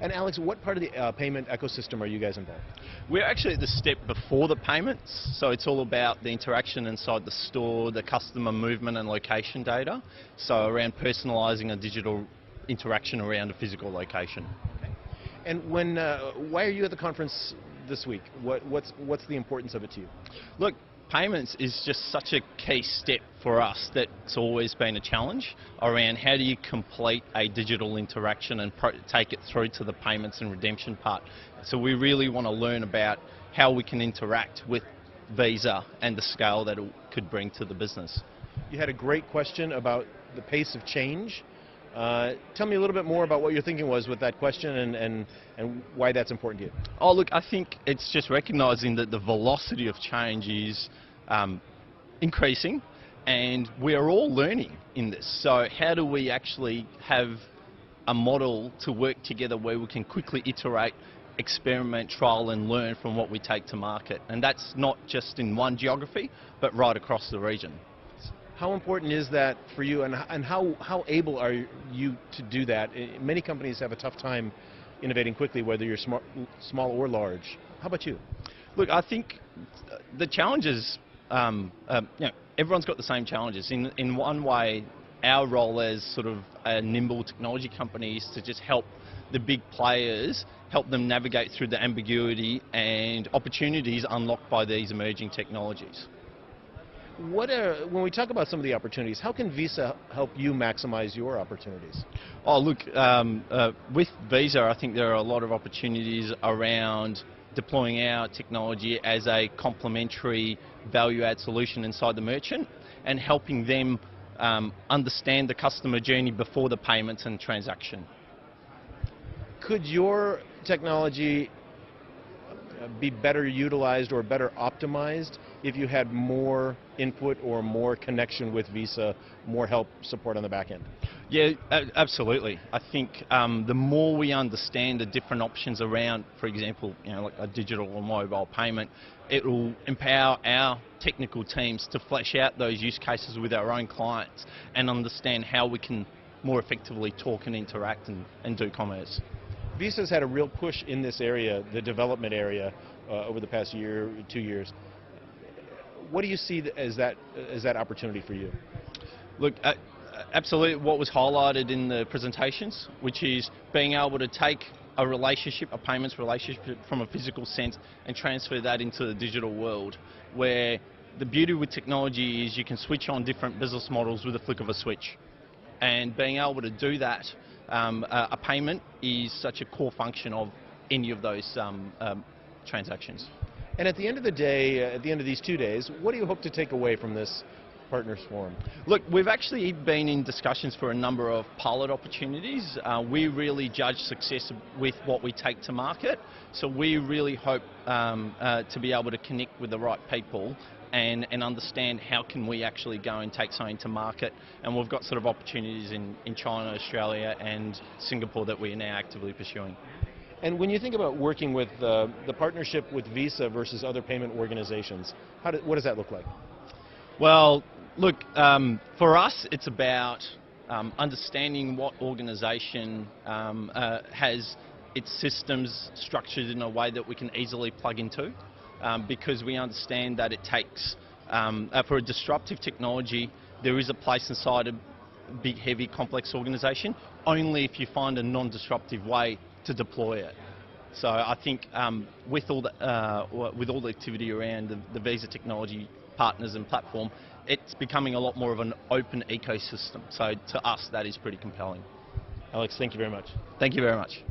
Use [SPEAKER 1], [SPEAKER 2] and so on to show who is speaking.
[SPEAKER 1] And Alex, what part of the payment ecosystem are you guys involved?
[SPEAKER 2] We're actually at the step before the payments, so it's all about the interaction inside the store, the customer movement and location data, so around personalising a digital interaction around a physical location.
[SPEAKER 1] Okay. And why are you at the conference this week? What's the importance of it to you?
[SPEAKER 2] Look, payments is just such a key step for us that's always been a challenge around how do you complete a digital interaction and take it through to the payments and redemption part. So we really want to learn about how we can interact with Visa and the scale that it could bring to the business.
[SPEAKER 1] You had a great question about the pace of change. Tell me a little bit more about what your thinking was with that question and why that's important to you.
[SPEAKER 2] Oh, look, I think it's just recognising that the velocity of change is increasing, and we're all learning in this. So how do we actually have a model to work together where we can quickly iterate, experiment, trial and learn from what we take to market? And that's not just in one geography, but right across the region.
[SPEAKER 1] How important is that for you, and how able are you to do that? Many companies have a tough time innovating quickly, whether you're small or large. How about you?
[SPEAKER 2] Look, I think the challenges, everyone's got the same challenges. In one way, our role as sort of a nimble technology company is to just help the big players, help them navigate through the ambiguity and opportunities unlocked by these emerging technologies.
[SPEAKER 1] When we talk about some of the opportunities, how can Visa help you maximize your opportunities?
[SPEAKER 2] Oh, look, with Visa, I think there are a lot of opportunities around deploying our technology as a complementary value-add solution inside the merchant and helping them understand the customer journey before the payments and transaction.
[SPEAKER 1] Could your technology be better utilized or better optimized if you had more input or more connection with Visa, more help support on the back end?
[SPEAKER 2] Yeah, absolutely. I think the more we understand the different options around, for example, like a digital or mobile payment, it will empower our technical teams to flesh out those use cases with our own clients and understand how we can more effectively talk and interact and do commerce.
[SPEAKER 1] Visa's had a real push in this area, the development area, over the past year, 2 years. What do you see as that opportunity for you?
[SPEAKER 2] Look, absolutely what was highlighted in the presentations, which is being able to take a relationship, a payments relationship from a physical sense and transfer that into the digital world, where the beauty with technology is you can switch on different business models with a flick of a switch. And being able to do that, a payment is such a core function of any of those transactions.
[SPEAKER 1] And at the end of the day, at the end of these 2 days, what do you hope to take away from this Partners Forum?
[SPEAKER 2] Look, we've actually been in discussions for a number of pilot opportunities. We really judge success with what we take to market, so we really hope to be able to connect with the right people and understand how can we actually go and take something to market. And we've got sort of opportunities in China, Australia and Singapore that we are now actively pursuing.
[SPEAKER 1] And when you think about working with the partnership with Visa versus other payment organizations, what does that look like?
[SPEAKER 2] Well, look, for us it's about understanding what organisation has its systems structured in a way that we can easily plug into. Because we understand that it takes, for a disruptive technology, there is a place inside a big, heavy, complex organisation, only if you find a non-disruptive way to deploy it. So I think with all the activity around the Visa technology partners and platform, it's becoming a lot more of an open ecosystem. So to us, that is pretty compelling.
[SPEAKER 1] Alex, thank you very much.
[SPEAKER 2] Thank you very much.